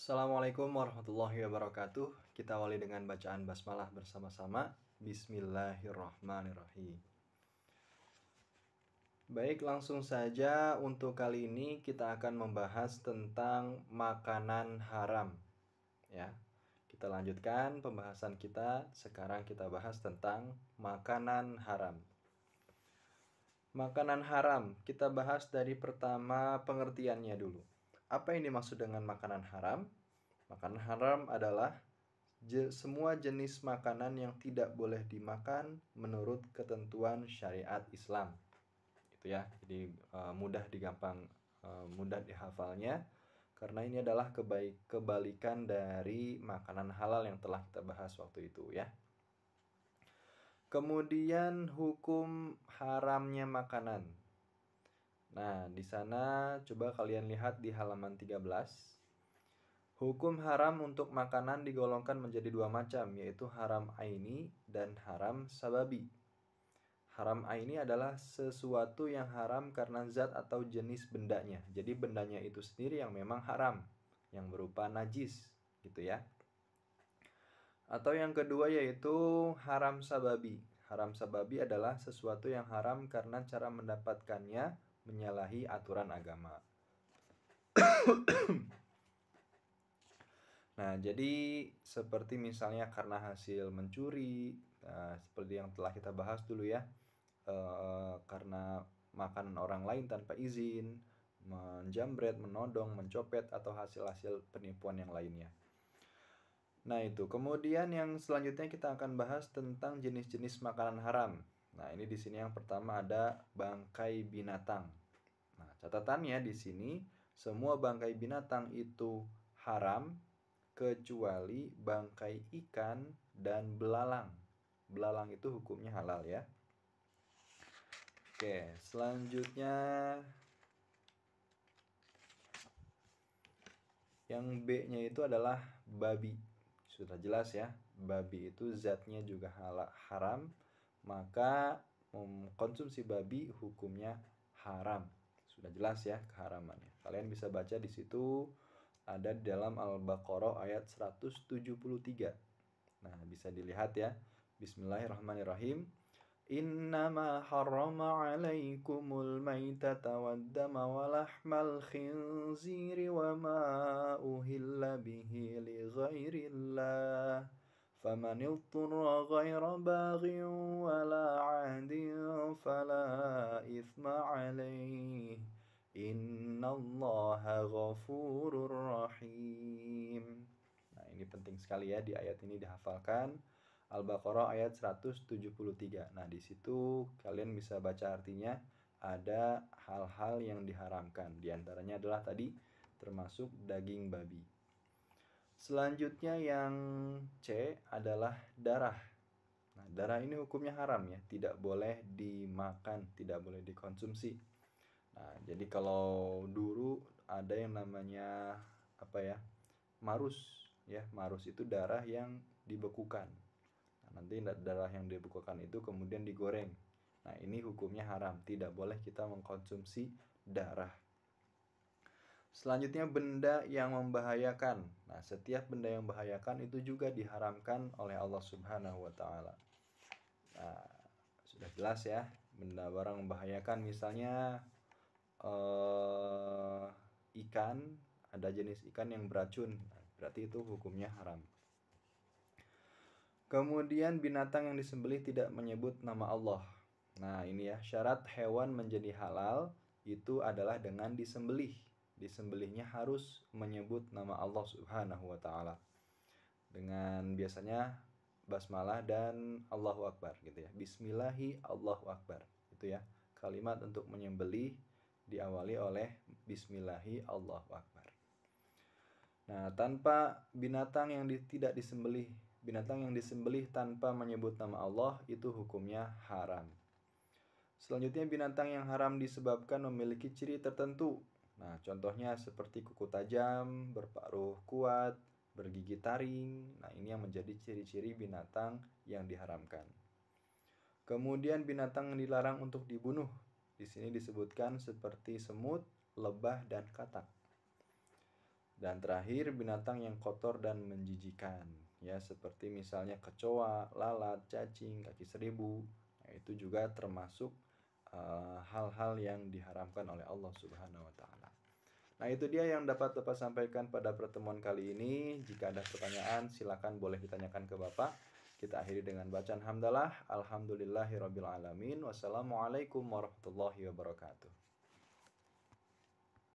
Assalamualaikum warahmatullahi wabarakatuh. Kita awali dengan bacaan basmalah bersama-sama. Bismillahirrahmanirrahim. Baik, langsung saja untuk kali ini kita akan membahas tentang makanan haram. Ya. Kita lanjutkan pembahasan kita. Sekarang kita bahas tentang makanan haram. Makanan haram, kita bahas dari pertama pengertiannya dulu. Apa yang dimaksud dengan makanan haram? Makanan haram adalah semua jenis makanan yang tidak boleh dimakan menurut ketentuan syariat Islam. Itu ya. Jadi mudah dihafalnya karena ini adalah kebalikan dari makanan halal yang telah kita bahas waktu itu ya. Kemudian hukum haramnya makanan. Nah, di sana coba kalian lihat di halaman 13. Hukum haram untuk makanan digolongkan menjadi dua macam, yaitu haram aini dan haram sababi. Haram aini adalah sesuatu yang haram karena zat atau jenis bendanya. Jadi bendanya itu sendiri yang memang haram, yang berupa najis, gitu ya. Atau yang kedua yaitu haram sababi. Haram sababi adalah sesuatu yang haram karena cara mendapatkannya menyalahi aturan agama. Nah, jadi seperti misalnya karena hasil mencuri, seperti yang telah kita bahas dulu ya, karena makanan orang lain tanpa izin, menjamret, menodong, mencopet, atau hasil-hasil penipuan yang lainnya. Nah itu, kemudian yang selanjutnya kita akan bahas tentang jenis-jenis makanan haram. Nah ini di sini yang pertama ada bangkai binatang. Nah catatannya di sini semua bangkai binatang itu haram kecuali bangkai ikan dan belalang. Belalang itu hukumnya halal ya. Oke, selanjutnya yang B-nya itu adalah babi. Sudah jelas ya, babi itu zatnya juga haram, maka mengkonsumsi babi hukumnya haram. Sudah jelas ya keharamannya. Kalian bisa baca di situ, ada di dalam Al-Baqarah ayat 173. Nah, bisa dilihat ya. Bismillahirrahmanirrahim. Innama harrama 'alaikumul maitata waddama wa lahmal khinziri wa ma uhilla bihi li ghairillah faman idturra ghaira baghin wala 'adin fala ithma 'alaihi innallaha ghafurur rahim. Nah, ini penting sekali ya, di ayat ini dihafalkan. Al-Baqarah ayat 173. Nah, di situ kalian bisa baca artinya, ada hal-hal yang diharamkan. Di antaranya adalah tadi termasuk daging babi. Selanjutnya yang C adalah darah. Nah, darah ini hukumnya haram ya, tidak boleh dimakan, tidak boleh dikonsumsi. Nah, jadi kalau dulu ada yang namanya marus ya. Marus itu darah yang dibekukan. Nah, nanti darah yang dibekukan itu kemudian digoreng. Nah, ini hukumnya haram, tidak boleh kita mengkonsumsi darah. Selanjutnya benda yang membahayakan. Nah, setiap benda yang membahayakan itu juga diharamkan oleh Allah Subhanahu wa taala. Nah, sudah jelas ya, benda barang membahayakan misalnya ikan, ada jenis ikan yang beracun, berarti itu hukumnya haram. Kemudian binatang yang disembelih tidak menyebut nama Allah. Nah ini ya, syarat hewan menjadi halal itu adalah dengan disembelih. Disembelihnya harus menyebut nama Allah Subhanahu wa ta'ala, dengan biasanya basmalah dan Allahu Akbar gitu ya. Bismillahi Allahu Akbar, itu ya. Kalimat untuk menyembelih diawali oleh Bismillahi Allahu Akbar. Nah, tanpa binatang yang tidak disembelih, binatang yang disembelih tanpa menyebut nama Allah itu hukumnya haram. Selanjutnya binatang yang haram disebabkan memiliki ciri tertentu. Nah, contohnya seperti kuku tajam, berparuh kuat, bergigi taring. Nah, ini yang menjadi ciri-ciri binatang yang diharamkan. Kemudian binatang yang dilarang untuk dibunuh. Di sini disebutkan seperti semut, lebah, dan katak. Dan terakhir, binatang yang kotor dan menjijikan, ya, seperti misalnya kecoa, lalat, cacing, kaki seribu. Nah, itu juga termasuk hal-hal yang diharamkan oleh Allah Subhanahu wa taala. Nah, itu dia yang dapat Bapak sampaikan pada pertemuan kali ini. Jika ada pertanyaan, silakan boleh ditanyakan ke Bapak. Kita akhiri dengan bacaan hamdalah. Alhamdulillahirabbil alamin. Wassalamualaikum warahmatullahi wabarakatuh.